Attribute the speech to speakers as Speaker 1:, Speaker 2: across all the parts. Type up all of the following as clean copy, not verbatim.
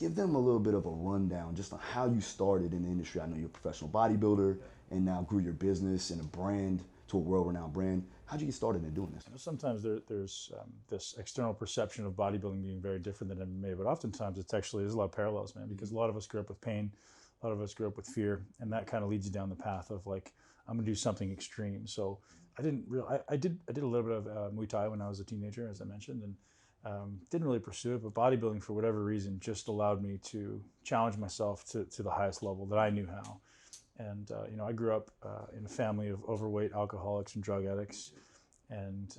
Speaker 1: give them a little bit of a rundown just on how you started in the industry. I know you're a professional bodybuilder and now grew your business and a brand to a world-renowned brand. How'd you get started in doing this?
Speaker 2: Sometimes there's this external perception of bodybuilding being very different than MMA, but oftentimes there's a lot of parallels, man, because a lot of us grew up with pain, a lot of us grew up with fear, and that kind of leads you down the path of like, I'm gonna do something extreme. So I did a little bit of Muay Thai when I was a teenager, as I mentioned, and didn't really pursue it, but bodybuilding for whatever reason just allowed me to challenge myself to the highest level that I knew how. And I grew up in a family of overweight alcoholics and drug addicts, and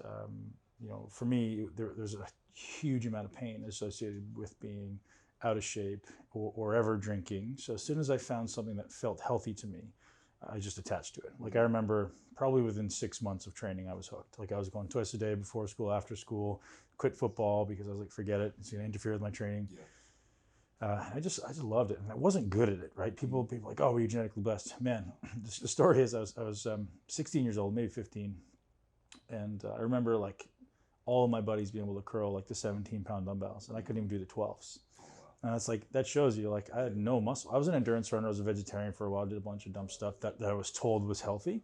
Speaker 2: for me, there's a huge amount of pain associated with being out of shape or ever drinking. So as soon as I found something that felt healthy to me, I just attached to it. Like I remember probably within 6 months of training, I was hooked. Like I was going twice a day before school, after school, quit football because I was like, forget it, it's gonna interfere with my training. Yeah. I just loved it, and I wasn't good at it, right? People like, oh, were you genetically blessed? Man, the story is I was 16 years old, maybe 15, and I remember like all of my buddies being able to curl like the 17-pound dumbbells, and I couldn't even do the 12s. And it's like, that shows you, like, I had no muscle. I was an endurance runner. I was a vegetarian for a while. Did a bunch of dumb stuff that I was told was healthy.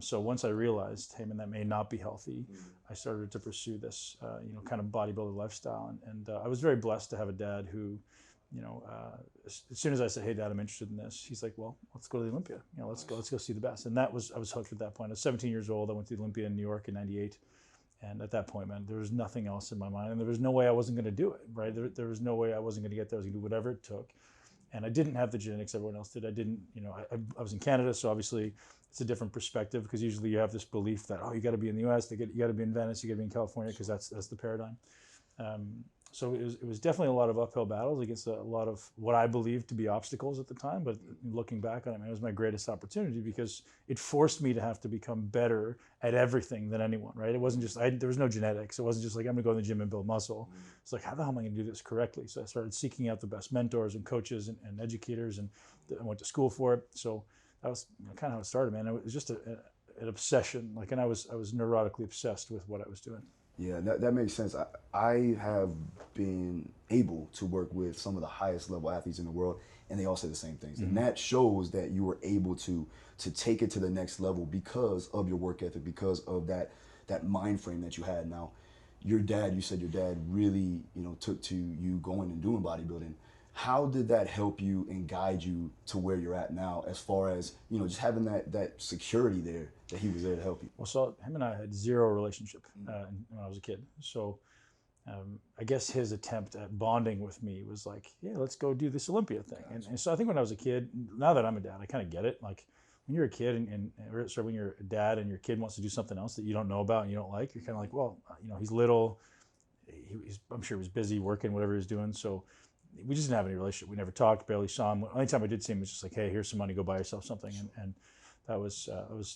Speaker 2: So once I realized, hey man, that may not be healthy, I started to pursue this, kind of bodybuilder lifestyle. And I was very blessed to have a dad who, as soon as I said, hey dad, I'm interested in this, he's like, well, let's go to the Olympia. Let's go see the best. And I was hooked at that point. I was 17 years old. I went to the Olympia in New York in '98. And at that point, man, there was nothing else in my mind. And there was no way I wasn't going to do it, right? There was no way I wasn't going to get there. I was going to do whatever it took. And I didn't have the genetics everyone else did. I didn't, I was in Canada, so obviously it's a different perspective, because usually you have this belief that, oh, you got to be in the US, you got to be in Venice, you got to be in California, because that's the paradigm. So it was definitely a lot of uphill battles against a lot of what I believed to be obstacles at the time. But looking back on it, man, it was my greatest opportunity, because it forced me to have to become better at everything than anyone, right? It wasn't just, there was no genetics. It wasn't just like, I'm gonna go in the gym and build muscle. It's like, how the hell am I gonna do this correctly? So I started seeking out the best mentors and coaches and educators, and I went to school for it. So that was kind of how it started, man. It was just an obsession, like, and I was neurotically obsessed with what I was doing.
Speaker 1: Yeah, that makes sense. I have been able to work with some of the highest level athletes in the world, and they all say the same things. And that shows that you were able to take it to the next level because of your work ethic, because of that mind frame that you had. Now, you said your dad really, took to you going and doing bodybuilding. How did that help you and guide you to where you're at now, as far as, just having that security there, that he was there to help you?
Speaker 2: Well, so him and I had zero relationship when I was a kid. So I guess his attempt at bonding with me was like, yeah, let's go do this Olympia thing. And so I think when I was a kid, now that I'm a dad, I kind of get it. Like when you're a kid when you're a dad and your kid wants to do something else that you don't know about and you don't like, you're kind of like, well, he's little. I'm sure he was busy working, whatever he was doing. So we just didn't have any relationship. We never talked, barely saw him. The only time I did see him was just like, hey, here's some money, go buy yourself something. And that was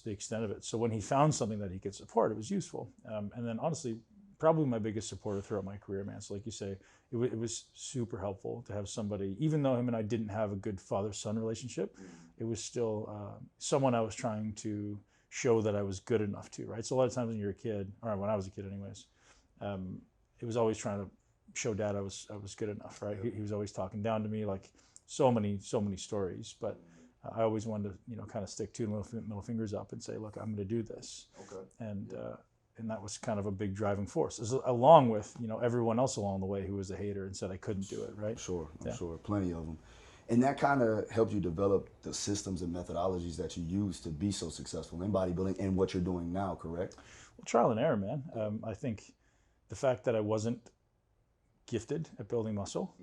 Speaker 2: the extent of it. So when he found something that he could support, it was useful. And then honestly, probably my biggest supporter throughout my career, man. So like you say, it was super helpful to have somebody, even though him and I didn't have a good father-son relationship, it was still someone I was trying to show that I was good enough to, right? So a lot of times when you're a kid, or when I was a kid anyways, it was always trying to show dad I was good enough, right? He was always talking down to me, like so many stories, but I always wanted to, kind of stick two middle fingers up and say, look, I'm going to do this. Okay. And that was kind of a big driving force, along with, everyone else along the way who was a hater and said I couldn't do it, right?
Speaker 1: I'm sure, plenty of them. And that kind of helped you develop the systems and methodologies that you use to be so successful in bodybuilding and what you're doing now, correct?
Speaker 2: Well, trial and error, man. I think the fact that I wasn't gifted at building muscle,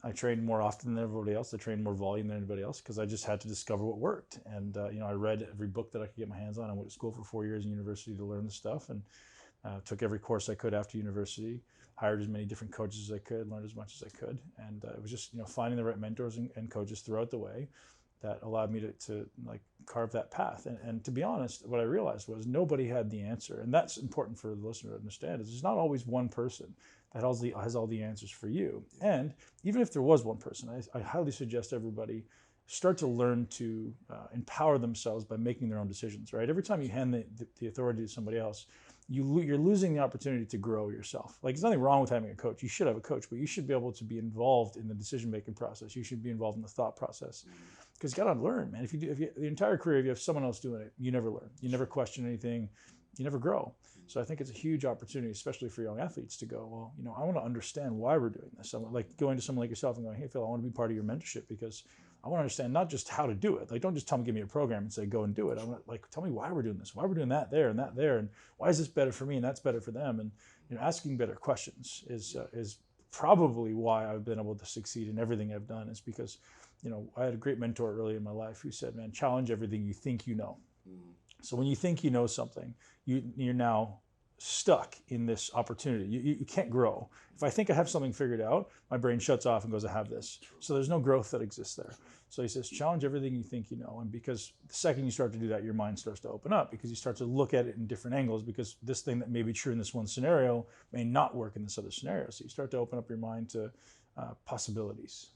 Speaker 2: I trained more often than everybody else. I trained more volume than anybody else because I just had to discover what worked. And I read every book that I could get my hands on. I went to school for 4 years in university to learn the stuff, and took every course I could after university. Hired as many different coaches as I could, learned as much as I could, and it was just finding the right mentors and coaches throughout the way that allowed me to like carve that path. And to be honest, what I realized was nobody had the answer, and that's important for the listener to understand. Is there's not always one person that has all the answers for you. And even if there was one person, I highly suggest everybody start to learn to empower themselves by making their own decisions, right? Every time you hand the authority to somebody else, you're losing the opportunity to grow yourself. Like, there's nothing wrong with having a coach. You should have a coach, but you should be able to be involved in the decision-making process. You should be involved in the thought process, because you got to learn, man. If you the entire career, if you have someone else doing it, you never learn. You never question anything. You never grow. So I think it's a huge opportunity, especially for young athletes, to go, well, I want to understand why we're doing this. I'm like going to someone like yourself and going, hey, Phil, I want to be part of your mentorship, because I want to understand not just how to do it. Like, don't just tell me, give me a program and say, go and do it. I want to, like, tell me why we're doing this, why we're doing that there, and why is this better for me and that's better for them. And asking better questions is probably why I've been able to succeed in everything I've done. Is because, I had a great mentor early in my life who said, man, challenge everything you think you know. So when you think you know something, you're now stuck in this opportunity. You can't grow. If I think I have something figured out, my brain shuts off and goes, I have this. So there's no growth that exists there. So he says, challenge everything you think you know. And because the second you start to do that, your mind starts to open up, because you start to look at it in different angles, because this thing that may be true in this one scenario may not work in this other scenario. So you start to open up your mind to possibilities.